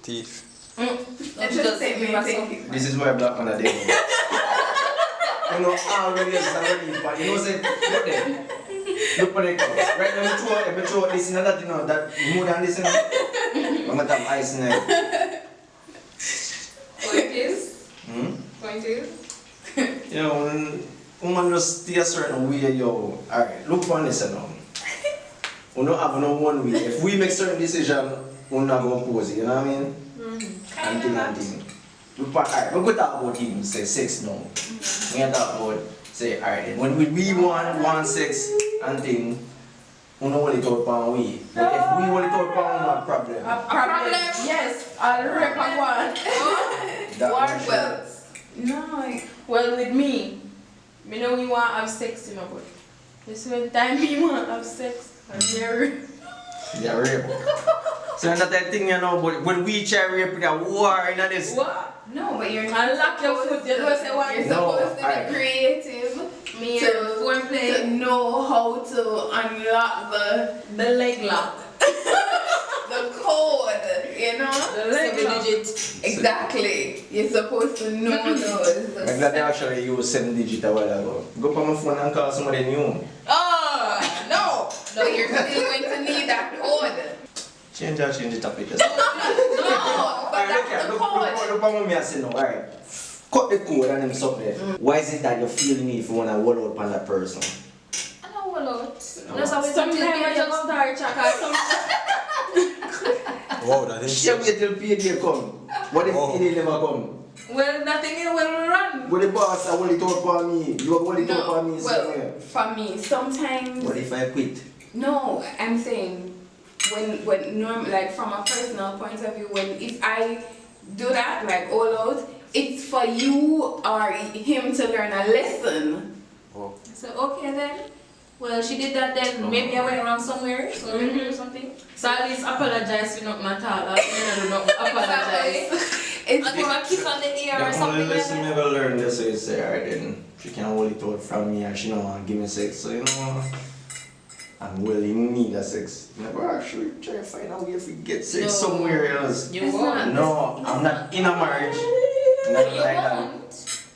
Thief. This is why black man are there. You know, already is already, but you know, say, look there. Look for the color. Right now, if you throw this and that, you know, that more than this, you know, I'm going to have ice in it. Point is? Point is? You know, when woman just stay a certain way, yo, alright, look for this, you know. We don't have no one way. If we make certain decision, we're not going to pose it, you know what I mean? And thing. Alright, we're going to talk about him, say sex now. We're going to talk about, say, alright, when we want sex and thing, we don't want it out for we. But if we want it out for we, no problem. A problem? Yes, I'll rip a one. Well, no, well with me know we want to have sex, you know, but this one time we want to have sex, I'm very Yeah, rape. So that's that thing, you know, but when we try rape, we got war in this. What? No, but you're not. Unlock your foot, you don't say what? You're supposed to be creative. Me to know how to unlock the leg lock. the code, you know? The leg lock. Exactly. You're supposed to know those. I'm glad they actually used 7 digits a while ago. Go on my phone and call somebody new. Oh, no. But you're still going to need that code. Change the topic. No, but that's the code. Look at me, I say no, alright. Cut the code and them stuff there. Why is it that you feel the need if you want to wall out on that person? I don't wall out. Sometimes I just start chaka. Wow, that is. She wait till payday come. What if payday never come? Well, nothing will run. Well, the boss, I want it out for me. You want it out for me. Well, for me, sometimes. What if I quit? No, I'm saying when normal, like from a personal point of view, if I do that, like all out, it's for you or him to learn a lesson. Oh. So okay then. Well, she did that then. Maybe I went around somewhere, so maybe or something. So at least apologize for not my talk. You know, apologize. It's give a kiss on the ear or The something. only lesson I ever learned this is say, alright then, she can hold it out from me and she don't want to give me sex, so you know, I'm willing need a sex. Never actually try to find a way if we get sex somewhere else. You won't. No, I'm not in a marriage. Nothing like that.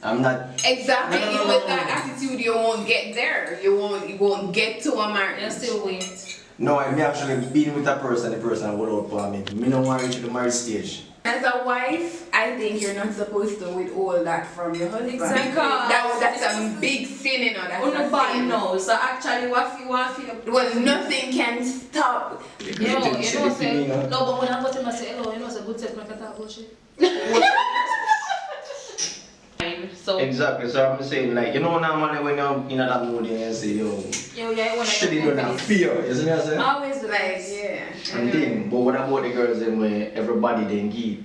I'm not. exactly No. with that attitude. You won't get there. You won't get to a marriage. You still wait. No, I'm actually being with a person, the person will out for me. Me no want to reach the marriage stage. As a wife, I think you're not supposed to withhold that from your husband. Exactly. That's a big sin, you know. That's a sin. No. So actually, what feel? Well, nothing can stop. Say, no, but when I go to my say hello, you know, it's a good step, like that bullshit. So Exactly, so I'm saying, like, you know, normally when you're in that mood, you say, yo, shit, you don't have fear, you see what I'm saying? Always Like, yeah. And thing, but what about the girls then where everybody then give?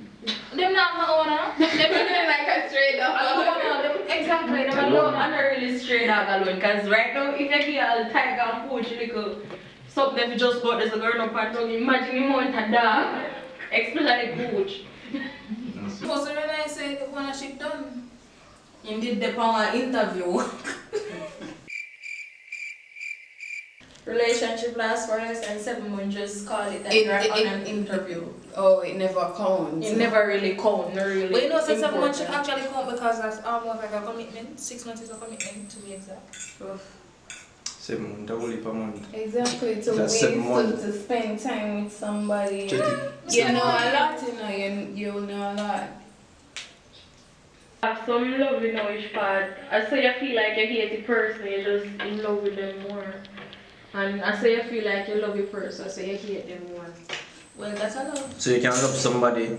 Them not my owner. Them Like a straight up. exactly. Them alone. I'm not really straight dog alone. Cause right now, if you get a tiger and poach little something, if you just got this girl up and down, imagine you want a dog, especially poach. So when I say the one shit done, you did the power interview. Relationship lasts for less than 7 months, just call it that you're on an interview. Oh, it never counts. It never really counts, not really. But you know, 7 months should important. actually count because that's almost like a commitment. 6 months is a commitment to be exact. 7 months, double per month. Exactly, to That's waste 7 months. to spend time with somebody. Check You know a lot, you know, you know a lot. Have some love in each part. I say you feel like you hate the person, you're just in love with them more. And I say you feel like you love your person, I say you hate them more. Well, that's a love. So you can love somebody,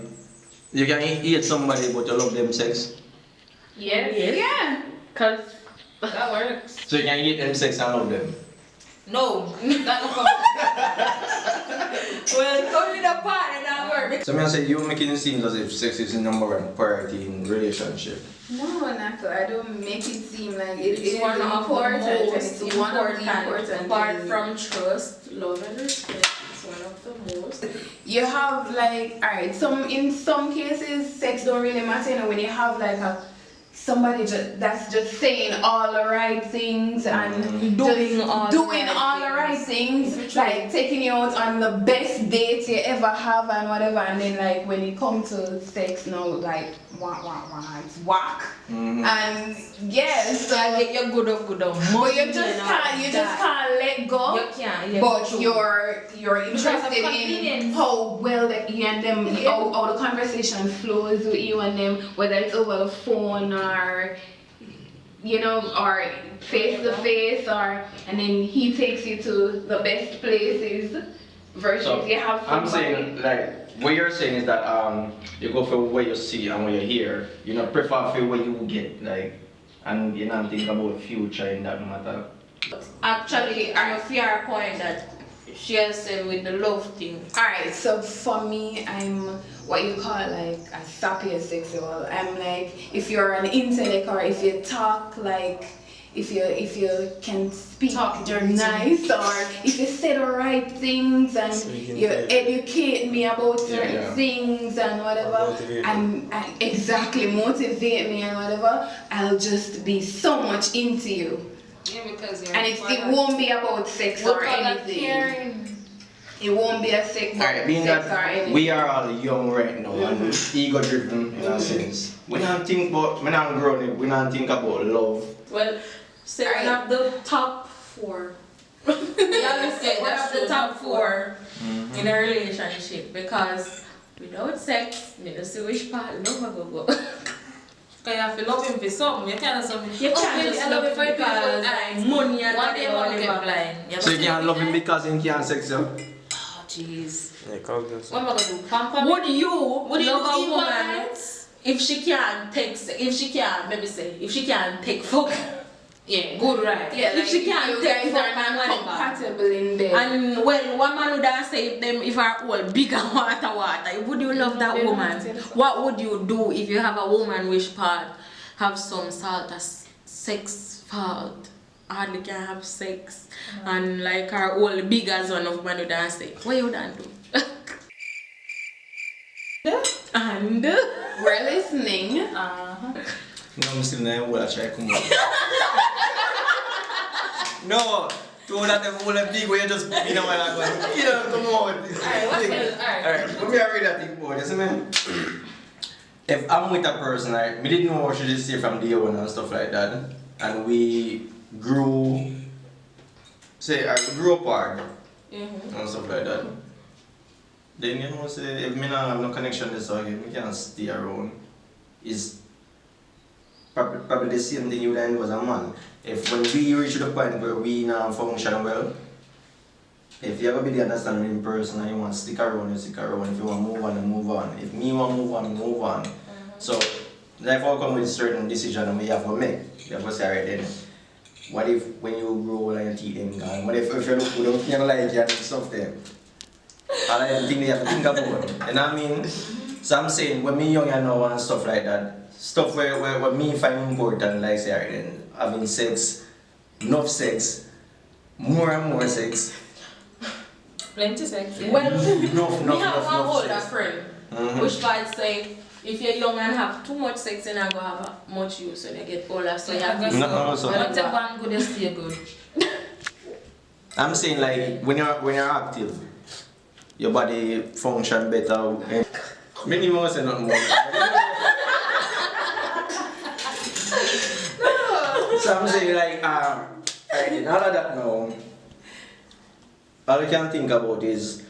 you can hate somebody but you love them sex? Yes. Yeah. Cause that works. So you can hate them sex and love them? No, that don't come. Well, come with a part and that works. So I say you making it seem as if sex is the #1 priority in relationship. No, not I don't make it seem like it It's is one of the important. most It's one of the important. Apart things. from trust, love and respect, it's one of the most. You have like, alright, in some cases sex don't really matter, you know, when you have like a somebody that's just saying all the right things and Doing just all doing the right all the right things, like taking you out on the best date you ever have and whatever, and then like when it comes to sex now, like it's whack. And yes, So I get your good up. but you just can't let go. You can't. Yeah, But true. you're interested in how well that you and them, how the conversation flows with you and them, whether it's over the phone or or face to face, or and then he takes you to the best places versus So, you have somebody. I'm saying, like, what you're saying is that you go for what you see and what you hear. You know, prefer for what you get, like, and you not think about future in that matter. Actually, I'm a fair point that she has said with the love thing. Alright, so for me, I'm what you call like a sapiosexual. I'm like, if you're an intellect or if you talk like, if you can speak nice, or if you say the right things and you educate me about certain things and whatever, and exactly motivate me and whatever, I'll just be so much into you. Yeah, because you're And it won't be about sex or anything. It won't be a sex or anything. We are all young right now and ego driven in a sense. We don't think about, we don't grown up, we don't think about love. Well, say one of the top 4. You understand? One of the top 4 in a relationship, because without sex, you don't see which part love go. Because you have to love him for something. You can't love him. You can't just love him because money and one day whatever. money get blind. So you can't love him because he can't sex you? Oh, jeez. Yeah, can't do What so. am I going to do? Pamper? Would you love a do woman if she can't take fuck? Yeah, good, right. Yeah, If she can't you take guys fuck are and not whatever. compatible in bed. And well, one man would have say them if are all bigger water. Would you love that woman? What would you do if you have a woman which part have some sort of sex fault? Hardly can have sex and like her all big as one of man would have say, what you done do? And We're listening. No, I'm still not able to try to come out. No, to that them all big way you just you know when I go, yeah, come on. Alright, let me read that thing about this, man. If I'm with a person, right, we didn't know what she did say from day one and stuff like that, and we grew apart and stuff like that. Then you know, say if me not have no connection this again, we can't stay around. Is probably the same thing you would do as a man. If when we reach the point where we now function well, if you have a big understanding in person and you want to stick around, you stick around. If you want to move on, you move on. If me want to move on, move on. So life will come with certain decisions we have to make. You have to say, alright then, what if when you grow and your teeth them gone? What if you look good, you don't like you and stuff there? All I think they have to think about. You know what I mean? So I'm saying when me young and now and stuff like that, stuff where me find important, like say, alright then, having sex, enough sex, more and more sex. Plenty sex, yeah. well, Enough we have one older sex. friend which part say if you're young and have too much sex, you're not gonna have much use when you get older. So you have to No, so But the one could just stay good. I'm saying like when you're active, your body function better. Many more say nothing more. So I'm saying like alright, in all of that now, all you can think about is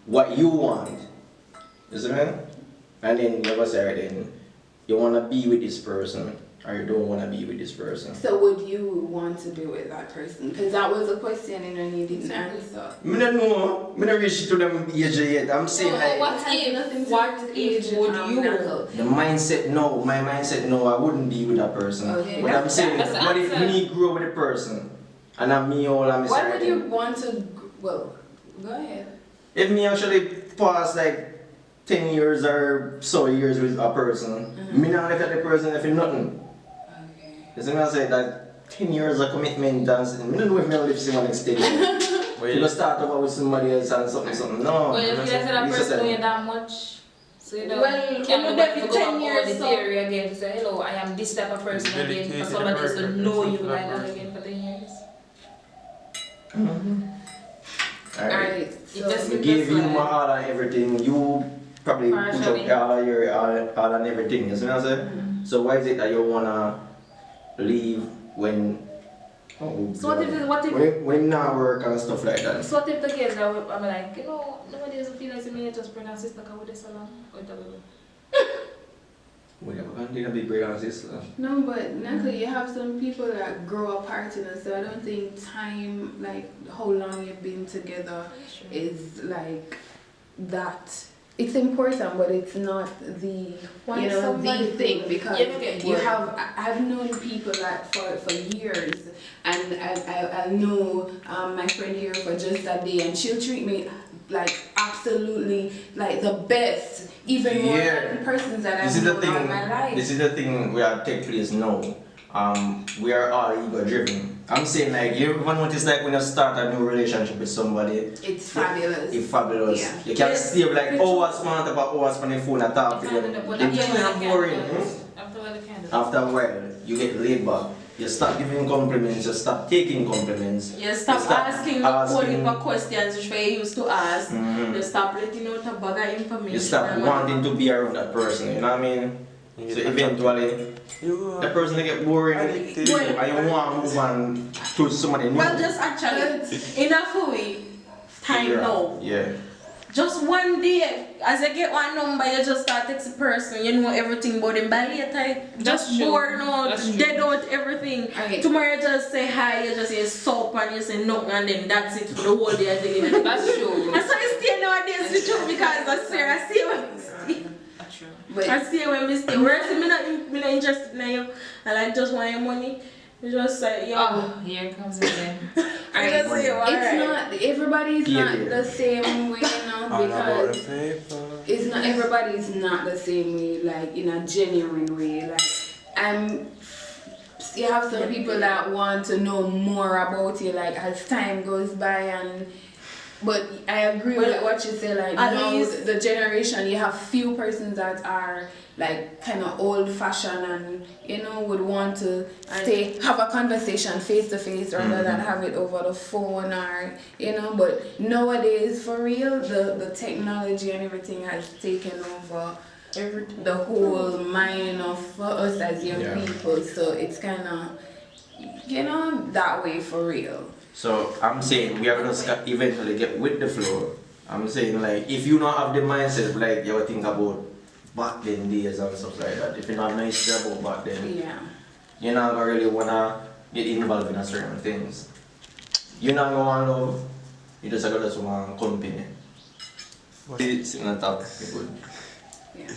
what you want. You see me? And then you go say, alright then, you wanna be with this person or you don't wanna be with this person. So would you want to be with that person? Because that was a question and you didn't answer. I don't know. I don't reach to them age yet. I'm saying like what if would you? the mindset no, my mindset no, I wouldn't be with that person. Okay. But I'm saying That's the what if answer. me grow with the person and I'm me all I'm Why would you want to, well, go ahead. If me actually pass like 10 years or so years with a person, me not look at the person if it's nothing. Okay. You see me I say that 10 years of commitment and I don't know if I live someone next day. You go start over with somebody else and something. No. Well, if you say that person don't have that much So you know, Well, you can't when go back you to do 10 go back years, over the so- theory again to say, hello, I am this type of person again, for somebody else to know you like that again for 10 years. Alright. Alright, It just We gave you my all and everything. You probably Partially. put up all and everything. You see what I'm saying? So why is it that you wanna leave when? So what if when now work and stuff like that? So what if the case that I'm like, you know, nobody doesn't feel like me, just bring our sister come with this along? Or whatever. We never gonna do a big break on this. no, but Natalie, you have some people that grow apart, you know, so I don't think time, like how long you've been together, is like that. It's important, but it's not the Why you know somebody the thing, because You ever get you bored? have. I've known people that for years, and I know my friend here for just that day, and she'll treat me like absolutely like the best, even more than persons that I've known all my life. This is the thing we are take place now. We are all ego driven. I'm saying like you ever notice like when you start a new relationship with somebody, It's fabulous. it's fabulous. Yeah. You can Yes. stay like hours on the phone and talk to them. It's kind of boring. After a while, you get laid back. You stop giving compliments, you stop taking compliments. You stop asking the questions which we used to ask. You stop letting out a bag of information. You stop wanting to be around that person, you know what I mean? So eventually, the person will get boring and you want to move on to somebody new. Well, just actually, enough for we time now. Yeah. Just one day, as you get one number, you just start texting person, you know everything about them. By later, just bored out, dead out everything. Right. Tomorrow, you just say hi, you just say soap and you say nothing, and then that's it for the whole day. That's true. That's why I stay nowadays with you, because I swear, I see when I stay. But I see when I stay. Whereas I'm not interested in you, and I just want your money. You just say, yo. Oh, here it comes again. I just say, it's alright. not everybody's not the same way, you know, because it's not everybody's not the same way, like in a genuine way. Like you have some people that want to know more about you, like as time goes by, and but I agree with what you say. Like at now, least- the generation, you have few persons that are like kind of old-fashioned and you know would want to have a conversation face to face rather than have it over the phone, or you know. But nowadays, for real, the technology and everything has taken over the whole mind of us as young people. So it's kind of you know that way for real. So I'm saying we are gonna eventually get with the flow. I'm saying like if you don't have the mindset like you think about back then days and stuff like that, if you don't have no history about back then, you're not gonna really wanna get involved in certain things. You're not gonna want love, you just gotta just want company. Sitting on top, good. Yeah.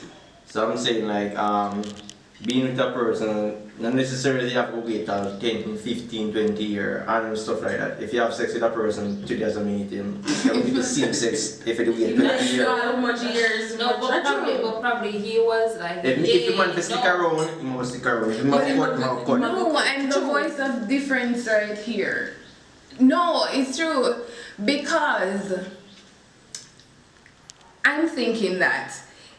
So I'm saying like being with a person, not necessarily you have to wait till 10, 15, 20 years and stuff like that. If you have sex with a person today as a meet him, you will be the same sex if you wait 20 years. How much years? No, but probably he was like. If you want to stick around, you must stick around. If you must cut. No, and the voice of difference right here. No, it's true. Because I'm thinking that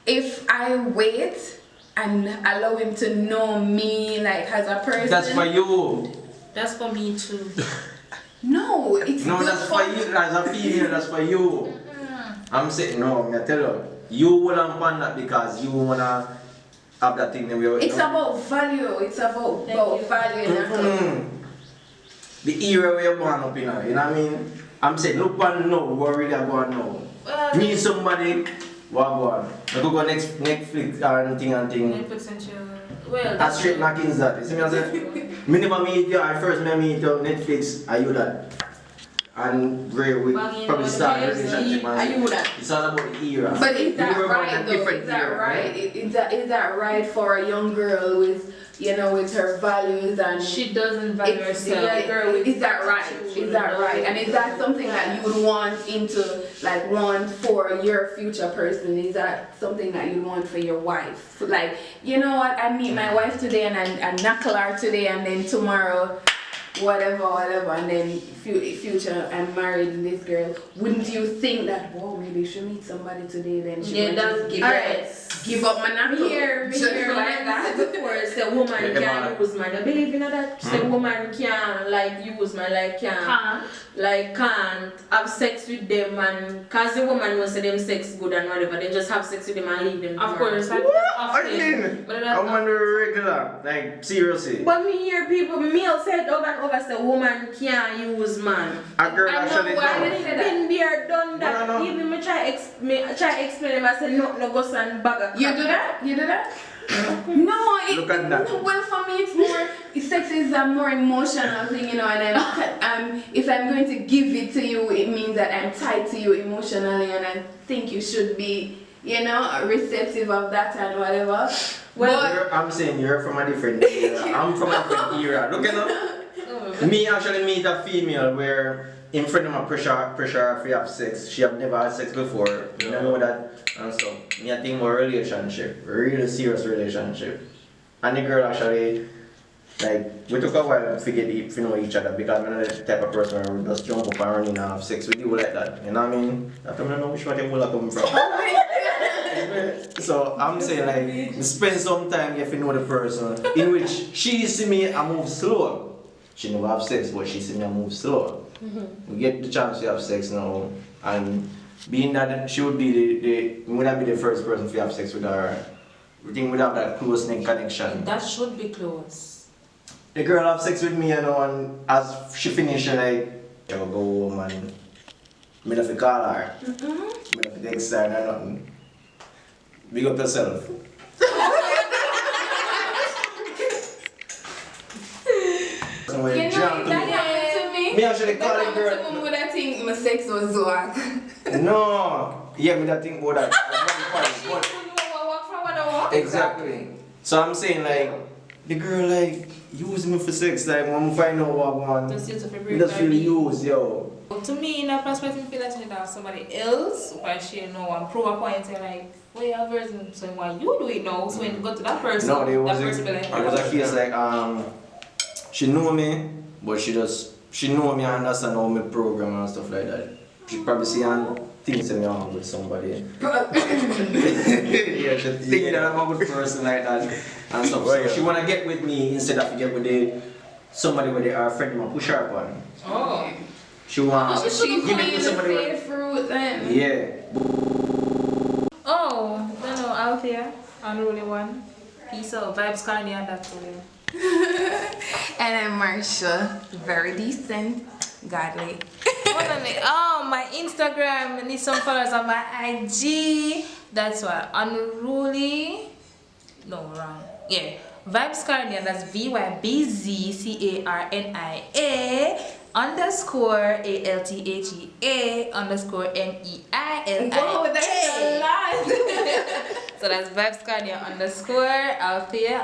if I wait and allow him to know me like as a person. That's for you. That's for me too. No, it's No, good that's for you. As a female, that's for you. I'm saying, no, I'm gonna tell you. You wouldn't want that because you wanna have that thing. It's about value. It's about value. The era where you're born up in, you know what I mean? I'm saying, look one now, what really are going now. Meet somebody, what go on? I could go Netflix and thing. Netflix and chill. Well, That's straight knockings that. You see me I say? Me never meet you, I first meet you Netflix, are you that? And we probably start a relationship. Are you that? It's all about the era. But is that We were born right in a though? different Is that era, right? Is that right for a young girl with with her values and she doesn't value herself. Is that right? Is that right? And is that something that you would want want for your future person? Is that something that you want for your wife? Like, you know what? I meet my wife today and I knuckle her today, and then tomorrow whatever, and then future I'm married this girl, wouldn't you think that, whoa, maybe she meet somebody today, then she might just give up my knuckle? Here, Just like that. that. Of course, the woman can't use man. I believe in that. The woman can't like use man, like can't have sex with them, and cause the woman wants them sex good and whatever, they just have sex with them and leave them. Of course, What? Again? I'm on the regular, like seriously. But me hear people, male said over and over, say woman can't use man. A girl I know actually why does. they say that. Been there, done that. No. Even me try explain them. I say no go and bag a You do that? No, Look at that. Well, for me, it's more. Sex is a more emotional thing, you know. And if I'm going to give it to you, it means that I'm tied to you emotionally, and I think you should be, you know, receptive of that and whatever. Well, I'm saying you're from a different era. I'm from a different era. Look at that. Me actually meet a female where in front of my pressure if you have sex. She have never had sex before. You don't know that. And so me I think more relationship, really serious relationship. And the girl actually, like, we took a while to get to know each other because I'm not the type of person who will just jump up and run in and have sex with you like that. You know what I mean? I don't know which one they will come from. So I'm saying like spend some time if you know the person in which she see me I move slow. She never have sex but she see me I move slow. We get the chance to have sex now, and being that she would be would not be the first person to have sex with her. We think we'd have that close knit connection. That should be close. The girl have sex with me, you know, and as she finish, like, I will go home and I have to call her. I have to text her or nothing. Big up yourself. You know, that happened to me. Me actually call That the happened to girl. me when I think my sex was whack. No, yeah, me that think about that. Exactly. So I'm saying like, the girl like use me for sex. Like when we find out what I want, Just use it for me just feel used, yo. To me, in a perspective, I feel that you need to have somebody else where she know and prove a point and like, well, you have version, so why you do it now? So when you go to that person, No, there was that person be like, a case like she know me, but she know me and understand how me program and stuff like that. She probably see and thinks that I'm with somebody. Yeah, she think that I'm a good person like that and stuff. So she wanna get with me instead of get with somebody where they are friend and push her upon. oh. She wants She give it to somebody. the fruit then. Yeah. Oh, no, out here, unruly one. Peace out, vibes carny and that's all. And I'm Marsha, very decent, godly. Oh, my Instagram, I need some followers on my IG. That's what, unruly. No, wrong. Yeah, vibes carny, that's VYBZCARNIA. _ALTHEA _MEILIA. Whoa, that's a lot. So that's Vibes Cardia _Althea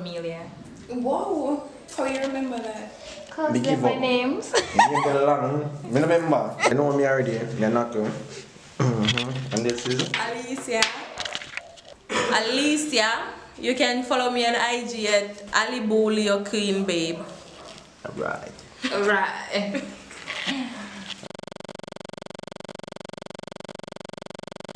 _Melia. Whoa, how you remember that? Cause Big they're give my up. names. You get along. Me remember. You know me already. You're not too. And this is Alicia. You can follow me on IG at Ali Bully or Queen Babe. right. Right.